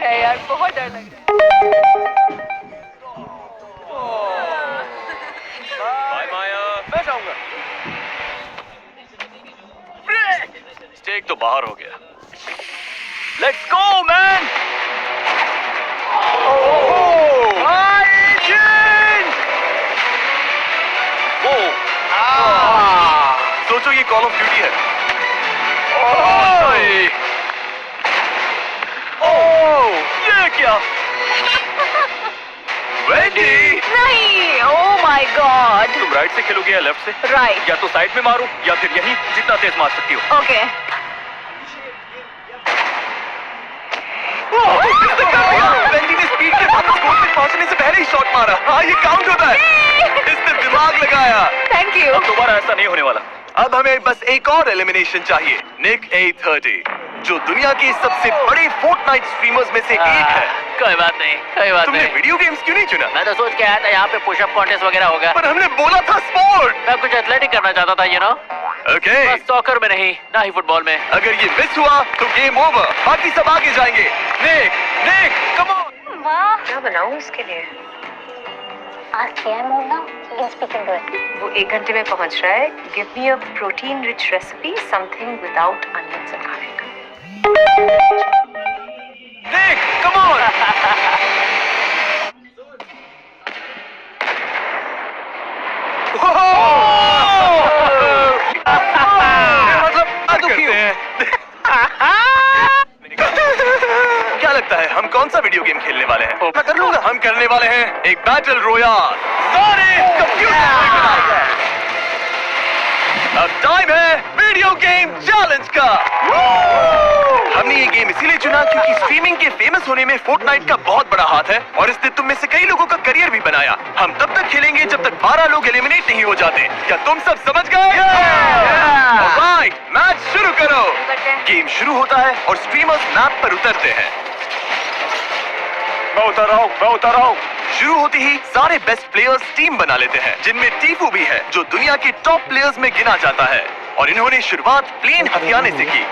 है यार, बहुत डर लग रहा है। बाय माया, मैं जाऊंगा। स्टेक तो बाहर हो गया। Let's go man. सोचो ये कॉल ऑफ ड्यूटी है। ये क्या? वेंडी! नहीं, ओह माय गॉड। तुम राइट से खेलोगे या लेफ्ट से? राइट। या तो साइड में मारो या फिर यहीं जितना तेज मार सकती हो। ओके। वेंडी ने स्पीड के साथ स्कोर तक पहुंचने से पहले ही शॉट मारा। हाँ, ये काउंट होता है। इसने दिमाग लगाया। Thank you. अब दोबारा ऐसा नहीं होने वाला। अब हमें बस एक और एलिमिनेशन चाहिए। निक 830, जो दुनिया के सबसे बड़े फोर्टनाइट स्ट्रीमर्स में से एक है। कोई बात नहीं, कोई बात तुमने नहीं। वीडियो गेम्स क्यों नहीं चुना? मैं तो सोच के आया था यहाँ पे पुशअप कॉन्टेस्ट वगैरह होगा। पर हमने बोला था स्पोर्ट। मैं कुछ एथलेटिक करना चाहता था, यू नो। ओके। बस सॉकर में नहीं, ना ही फुटबॉल में। अगर ये मिस हुआ तो गेम ओवर। बाकी सब आगे जाएंगे। निक, कम ऑन। वाह। क्या बनाऊं इसके लिए? Ask PM mode now. He can speak into it. वो 1 घंटे में पहुंच रहा है. Give me a protein rich recipe, something without onions and garlic. Nick, come on. क्या लगता है हम कौन सा वीडियो गेम खेलने वाले हैं? मैं कर लूंगा। हम करने वाले हैं एक बैटल रॉयल। सारे कंप्यूटर। अब टाइम है वीडियो गेम चैलेंज का। हमने ये गेम इसीलिए चुना क्योंकि स्ट्रीमिंग के फेमस होने में फोर्टनाइट का बहुत बड़ा हाथ है और इसने तुम में से कई लोगों का करियर भी बनाया। हम तब तक खेलेंगे जब तक 12 लोग एलिमिनेट नहीं हो जाते। क्या तुम सब समझ गए? ऑलराइट, मैच शुरू करो। गेम शुरू होता है और स्ट्रीमर्स मैप पर उतरते हैं। मैं उतर रहा हूँ। शुरू होते ही सारे बेस्ट प्लेयर्स टीम बना लेते हैं, जिनमें टीफू भी है जो दुनिया के टॉप प्लेयर्स में गिना जाता है। और इन्होंने शुरुआत प्लेन हथियाने से की।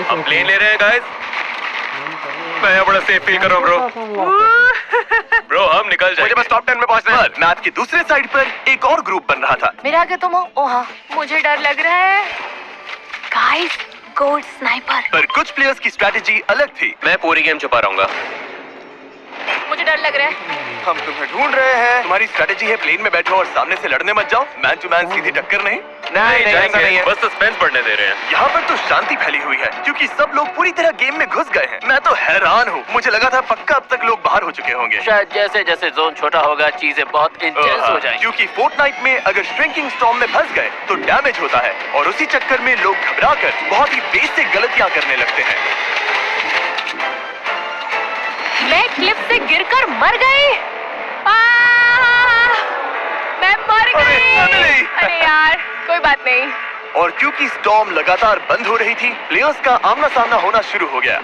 हम प्लेन ले रहे हैं गाइस। मैं बड़ा सेफ फील कर रहा हूँ ब्रो। हम निकल जाएंगे। मुझे बस टॉप 10 में पहुंचना है। मैच के दूसरे साइड पर एक और ग्रुप बन रहा था। मेरे आगे तुम हो? ओह हाँ, मुझे डर लग रहा है। Guys, gold sniper. पर कुछ प्लेयर्स की स्ट्रैटेजी अलग थी। मैं पूरी गेम छुपा रहूंगा। मुझे डर लग रहा है। हम तुम्हें ढूंढ रहे हैं। तुम्हारी स्ट्रैटेजी है प्लेन में बैठो और सामने से लड़ने मत जाओ। मैन टू मैन सीधी टक्कर नहीं। नहीं जाएंगे, बस सस्पेंस बढ़ने दे रहे हैं। यहाँ पर तो शांति फैली हुई है क्योंकि सब लोग पूरी तरह गेम में घुस गए हैं। मैं तो हैरान हूँ। मुझे लगा था पक्का अब तक लोग बाहर हो चुके होंगे। शायद जैसे जैसे जोन छोटा होगा चीजें बहुत इंटेंस हो जाएंगी। क्योंकि फोर्टनाइट में अगर श्रिंकिंग स्टॉर्म में फंस गए तो डैमेज होता है और उसी चक्कर में लोग घबराकर बहुत ही बेसिक गलतियां करने लगते हैं। मैं क्लिफ से गिरकर मर गई। मैं मर गई। अरे यार, कोई बात नहीं। और क्योंकि स्टॉर्म लगातार बंद हो रही थी, प्लेयर्स का आमना सामना होना शुरू हो गया।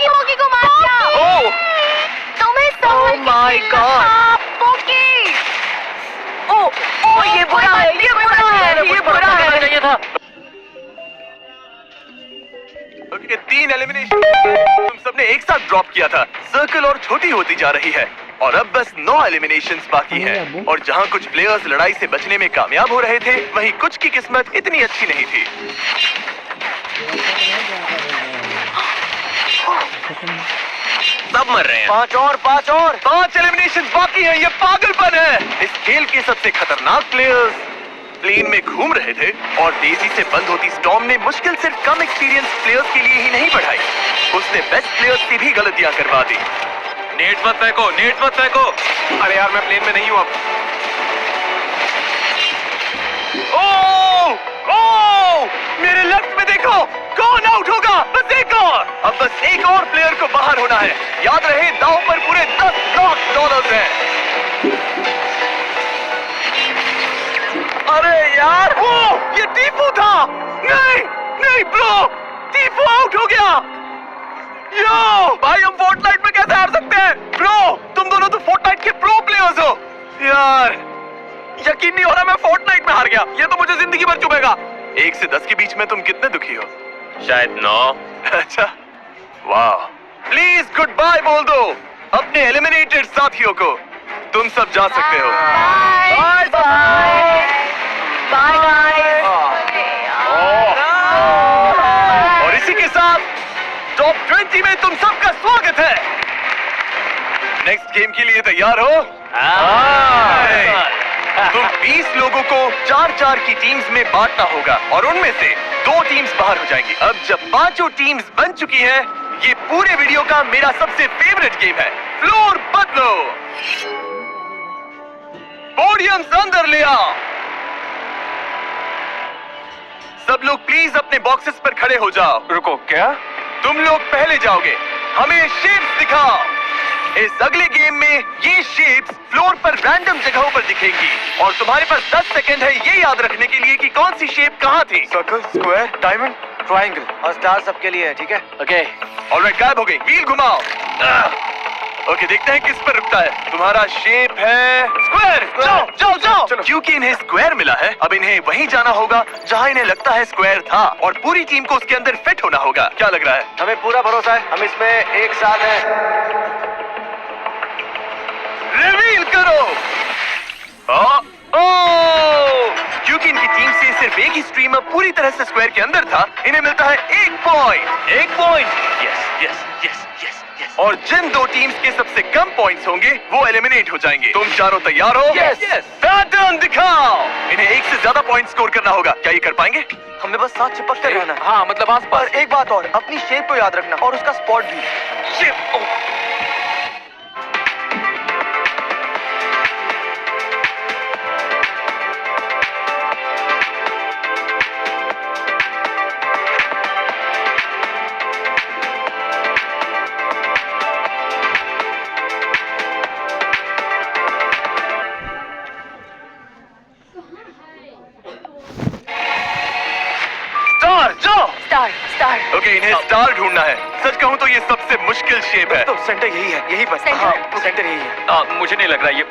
पोकी को मार दिया। तुम्हें समझ माय गॉड। पोकी। ओ ये बुरा है, ये बुरा है, ये बुरा है। चाहिए था। ओके, 3 एलिमिनेशन तुम सबने एक साथ ड्रॉप किया था। सर्कल और छोटी होती जा रही है और अब बस 9 एलिमिनेशंस बाकी हैं। और जहां कुछ प्लेयर्स लड़ाई से बचने में कामयाब हो रहे थे, वहीं कुछ की किस्मत इतनी अच्छी नहीं थी। सब मर रहे हैं। 5 एलिमिनेशंस बाकी हैं। ये पागलपन है। इस खेल के सबसे खतरनाक प्लेयर्स प्लेन में घूम रहे थे और तेजी से बंद होती स्टॉर्म ने मुश्किल सिर्फ कम एक्सपीरियंस प्लेयर्स के लिए ही नहीं बढ़ाई, उसने बेस्ट प्लेयर्स की भी गलतियां करवा दी। नेट मत फेंको। अरे यार, मैं प्लेन में नहीं हूं अब। ओह, मेरे लेफ्ट में देखो, कौन आउट होगा? बस एक और। अब बस एक और प्लेयर को बाहर होना है। याद रहे, दांव पर पूरे $10 लाख हैं। अरे यार, ये टीफू था। नहीं ब्रो, टीफू आउट हो गया। यो भाई, हम फोर्टनाइट में कैसे हार सकते हैं? ब्रो, तुम दोनों तो फोर्टनाइट के प्रो प्लेयर्स हो। यार, यकीन नहीं हो रहा मैं फोर्टनाइट में हार गया। ये तो मुझे जिंदगी भर चुभेगा। 1 से 10 के बीच में तुम कितने दुखी हो? शायद 9। अच्छा, वाह। प्लीज गुड बाय बोल दो अपने एलिमिनेटेड साथियों को। तुम सब जा सकते हो। Bye bye bye guys. और इसी के साथ टॉप 20 में तुम सबका स्वागत है। नेक्स्ट गेम के लिए तैयार हो? तुम 20 लोगों को 4-4 की टीम्स में बांटना होगा और उनमें से 2 टीम्स बाहर हो जाएंगी। अब जब 5 टीम्स बन चुकी हैं, ये पूरे वीडियो का मेरा सबसे फेवरेट गेम है, फ्लोर बदलो। पोडियम्स अंदर ले आओ। सब लोग प्लीज अपने बॉक्सेस पर खड़े हो जाओ। रुको, क्या? तुम लोग पहले जाओगे, हमें शेप्स दिखाओ। इस अगले गेम में ये शेप्स फ्लोर पर रैंडम जगहों पर दिखेंगी और तुम्हारे पास 10 सेकंड है ये याद रखने के लिए कि कौन सी शेप कहाँ थी। सर्कल, स्क्वायर, डायमंड, ट्रायंगल और स्टार सबके लिए है, ठीक है? ओके। ऑलराइट, गायब हो गई। व्हील घुमाओ। ओके, देखते हैं किस पर रुकता है। तुम्हारा शेप है स्क्वायर। जाओ जाओ जाओ। क्योंकि इन्हें स्क्वायर मिला है, अब इन्हें वहीं जाना होगा जहां इन्हें लगता है स्क्वायर था और पूरी टीम को उसके अंदर फिट होना होगा। क्या लग रहा है? हमें पूरा भरोसा है, हम इसमें एक साथ हैं। रिवील करो। क्योंकि इनकी टीम से सिर्फ एक ही स्ट्रीमर पूरी तरह से स्क्वायर के अंदर था, इन्हें मिलता है 1 point. 1 point. Yes yes yes yes yes. और जिन 2 टीम्स के सबसे कम पॉइंट्स होंगे वो एलिमिनेट हो जाएंगे। तुम चारों तैयार हो? Yes yes. पैटर्न दिखाओ। इन्हें 1 से ज्यादा पॉइंट स्कोर करना होगा। क्या ये कर पाएंगे? हमें बस साथ चिपक कर रहना है। हाँ, मतलब आसपास। और एक बात और, अपनी शेप को याद रखना और उसका स्पॉट भी। शेप। Star star. ओके, इन्हें स्टार ढूंढना है। सच कहूँ तो ये सबसे मुश्किल शेप है। तो सेंटर यही है, यही बस। सेंटर? हाँ, सेंटर यही है। मुझे नहीं लग रहा ये।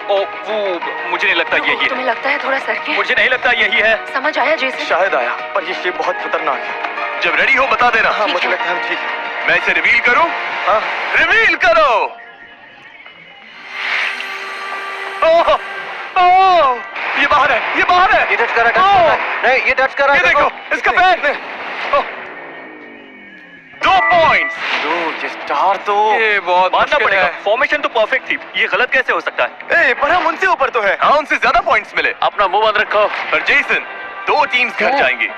मुझे नहीं लगता यही है। तुम्हें लगता है थोड़ा सरके? मुझे नहीं लगता यही है। समझ आया जैसे? शायद आया, पर ये शेप बहुत खतरनाक है। जब रेडी हो बता देना। हाँ, ठीक मुझे है। लगता है हम ठीक है। मैं इसे रिवील करूं? हाँ। रिवील करो। ओह, ओह, ये बाहर है, ये बाहर है। ये टच कर रहा है, नहीं, ये टच कर रहा ये है। देखो, इसका पैर। 2 पॉइंट्स। ये स्टार तो ये बहुत मानना मुश्किल पड़ेगा। है। फॉर्मेशन तो परफेक्ट थी, ये गलत कैसे हो सकता है? पर हम उनसे ऊपर तो है। हाँ, उनसे ज्यादा पॉइंट्स मिले। अपना मुंह बंद रखो। पर जेसन, 2 टीम्स घर जाएंगी।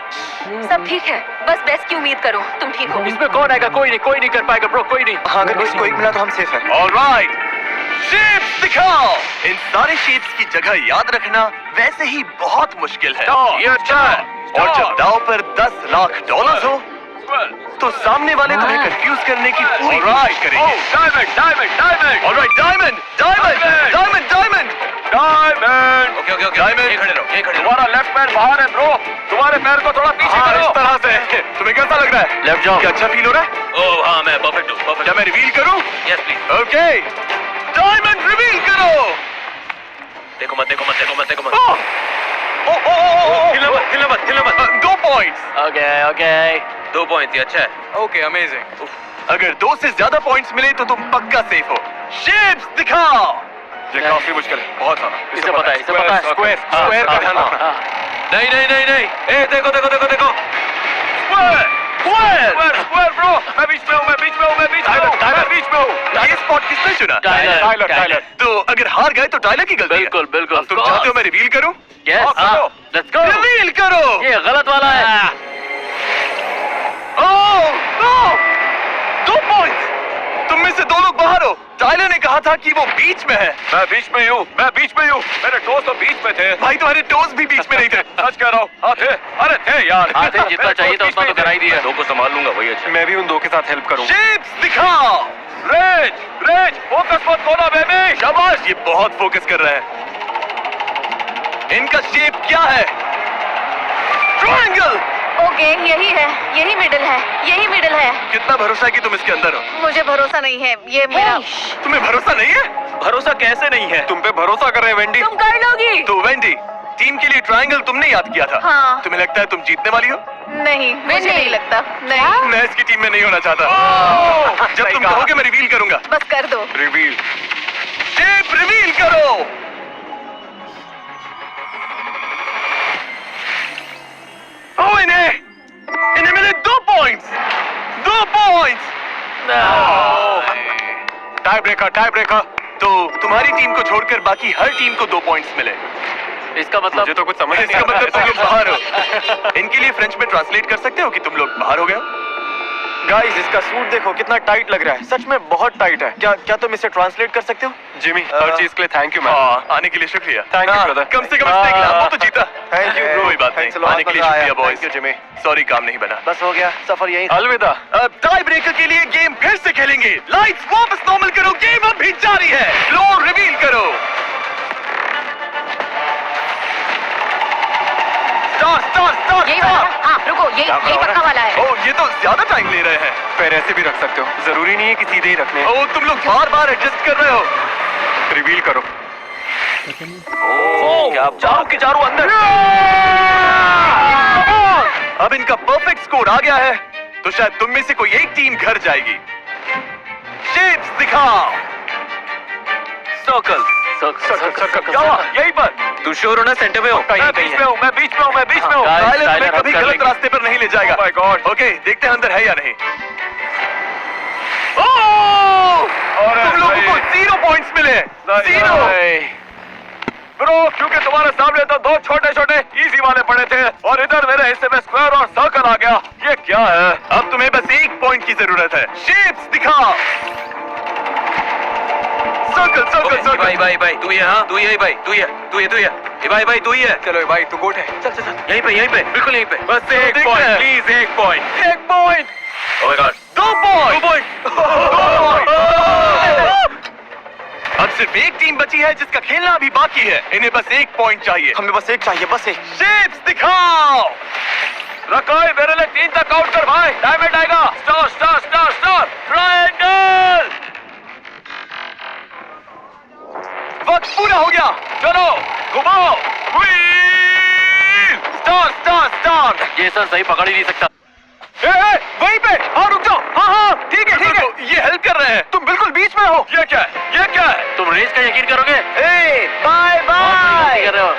सब ठीक है, बस बेस्ट की उम्मीद करो। तुम ठीक हो? इसमें कौन आएगा? कोई नहीं कर पाएगा ब्रो, कोई नहीं। हाँ, अगर किसी को एक मिला तो हम सेफ है। ऑलराइट, शेप्स दिखाओ। इन सारे शेप्स की जगह याद रखना वैसे ही बहुत मुश्किल है। ये अच्छा है। और जब दाव पर $10 लाख हो तो सामने वाले तुम्हें कंफ्यूज करने की पूरी कोशिश करेंगे। Diamond diamond diamond. Alright, diamond diamond diamond diamond diamond. Okay okay okay, diamond. ये खड़े रहो, ये खड़े रहो। तुम्हारा लेफ्ट पैर बाहर है ब्रो, तुम्हारे पैर को थोड़ा पीछे हाँ, करो। इस तरह से। तुम्हें कैसा लग रहा है? लेफ्ट जाओ। क्या अच्छा फील हो रहा है? ओह हाँ, मैं परफेक्ट हूँ। क्या मैं रिवील करूं? Yes please. Okay, diamond reveal करो। देखो मत देखो मत देखो मत देखो मत। ओ ओ ओ, हिलना मत हिलना मत हिलना मत। 2 पॉइंट्स। Okay okay, 2 point. अच्छा है। Okay, amazing. अगर 2 से ज्यादा पॉइंट्स मिले तो तुम पक्का सेफ हो। शेप्स दिखाओ। ये काफी मुश्किल है, बहुत सारा। इसे पता है, इसे पता है। स्क्वायर, हाँ, स्क्वायर का हाँ, ध्यान हाँ, रखना। हाँ। नहीं नहीं नहीं नहीं, ए देखो देखो देखो देखो। Square square square bro. मैं बीच में हूँ, मैं बीच में हूँ, मैं बीच में हूँ, मैं बीच में हूँ। ये स्पॉट किसने चुना? टाइलर। तो अगर हार गए तो टाइलर की गलती है। बिल्कुल बिल्कुल। अब तुम चाहते हो मैं रिवील करूं? Yes, let's go. रिवील करो। ये गलत वाला है। ओह, 2 पॉइंट्स। तुम में से 2 लोग बाहर हो। टाइलर ने कहा था कि वो बीच में है। मैं बीच में हूँ, मैं बीच में हूँ। मेरे टोस तो बीच में थे। भाई तुम्हारे टोस भी बीच में नहीं थे। सच कह रहा हूँ। हाँ थे, अरे थे यार। हाँ थे, जितना चाहिए था उतना तो करा ही दिया। 2 को संभाल लूंगा, वही अच्छा। मैं भी उन 2 के साथ हेल्प करूंगा। शेप्स दिखाओ। रेज रेज, फोकस मत खोना बेबी। शाबाश, ये बहुत फोकस कर रहा है। इनका शेप क्या है? ट्रायंगल। ओके, यही है, यही मिडिल है, यही मिडिल है। कितना भरोसा है कि तुम इसके अंदर हो? मुझे भरोसा नहीं है, ये मेरा। तुम्हें भरोसा नहीं है? भरोसा कैसे नहीं है? तुम पे भरोसा कर रहे हैं वेंडी। तुम कर लोगी। तो वेंडी, टीम के लिए ट्रायंगल तुमने याद किया था। हाँ। तुम्हें लगता है तुम जीतने वाली हो? नहीं, मुझे नहीं लगता। नहीं, मैं इसकी टीम में नहीं होना चाहता। जब तुम कहोगे मैं रिवील करूंगा। बस कर दो। रिवील, शेप रिवील करो। ओ इन्हें मिले 2 पॉइंट्स। 2 पॉइंट्स। Tie breaker. तो तुम्हारी टीम को छोड़कर बाकी हर टीम को 2 पॉइंट्स मिले। इसका मतलब मुझे तो कुछ समझ नहीं इसका आ रहा मतलब तुम है। लोग बाहर हो। इनके लिए फ्रेंच में ट्रांसलेट कर सकते हो कि तुम लोग बाहर हो गए हो? गाइस इसका सूट देखो कितना टाइट लग रहा है, सच में बहुत टाइट है। क्या तुम इसे ट्रांसलेट कर सकते हो? जिमी, हर चीज के लिए थैंक यू मैन। आने के लिए शुक्रिया। Thank you, brother. कम से कम इसने एक लैम्बो तो जीता। Thank you, bro. कोई बात Thanks a नहीं। lot. आने के लिए मजा आया। शुक्रिया boys. Thank you, Jimmy. Sorry काम नहीं बना। बस हो गया, सफर यही। अलविदा। अब टाई ब्रेकर के लिए गेम फिर से खेलेंगे। लाइट्स वापस नॉर्मल करो, गेम अब भी जारी है। फ्लोर रिवील करो। स्टार। यही वाला? हाँ, रुको, यही पक्का वाला है। ओ ये तो ज्यादा टाइम ले रहे हैं। पैर ऐसे भी रख सकते हो, जरूरी नहीं है कि सीधे ही रखने। ओ तुम लोग बार एडजस्ट कर रहे हो। रिवील करो। क्या चारों के चारों अंदर। अब इनका परफेक्ट स्कोर आ गया है, तो शायद तुम में से कोई एक टीम घर जाएगी। शेप्स दिखाओ। सर्कल। यहीं पर। तू श्योर हो ना सेंटर में हो? मैं बीच में हूँ, मैं बीच में हूँ। साइलेंस में कभी गलत रास्ते पर नहीं ले जाएगा। Oh my God. ओके, देखते हैं अंदर है या नहीं। ओह! तुम लोगों को 0 पॉइंट्स मिले। 0। ब्रो, क्योंकि तुम्हारे सामने तो 2 छोटे इजी वाले पड़े थे और इधर मेरे हिस्से में स्क्वायर और सर्कल आ गया। ये क्या है? अब तुम्हें बस 1 पॉइंट की जरूरत है। शेप्स दिखाओ। सर्कल। भाई तू ये भाई तू ये चलो भाई तू गोट है। चल यहीं पे बिल्कुल यहीं पे। बस एक देखते पॉइंट हैं। प्लीज, एक पॉइंट। 2 पॉइंट। अब सिर्फ एक टीम बची है जिसका खेलना अभी बाकी है। इन्हें बस 1 पॉइंट चाहिए। हमें बस एक चाहिए, बस एक। शेप्स दिखाओ। रकाई मेरे लिए 3 तक काउंट कर भाई। डायमंड आएगा। Star triangle. वक्त पूरा हो गया। चलो घुमाओ। स्टार। ये सर सही पकड़ ही नहीं सकता। वहीं पे। हाँ रुक जाओ। हाँ ठीक है। ये हेल्प कर रहे हैं। तुम बिल्कुल बीच में हो। ये क्या है? तुम रेस का यकीन करोगे? बाय कर रहे हो।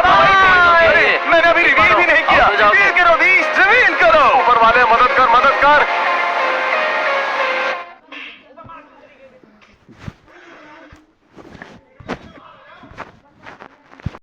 बाय।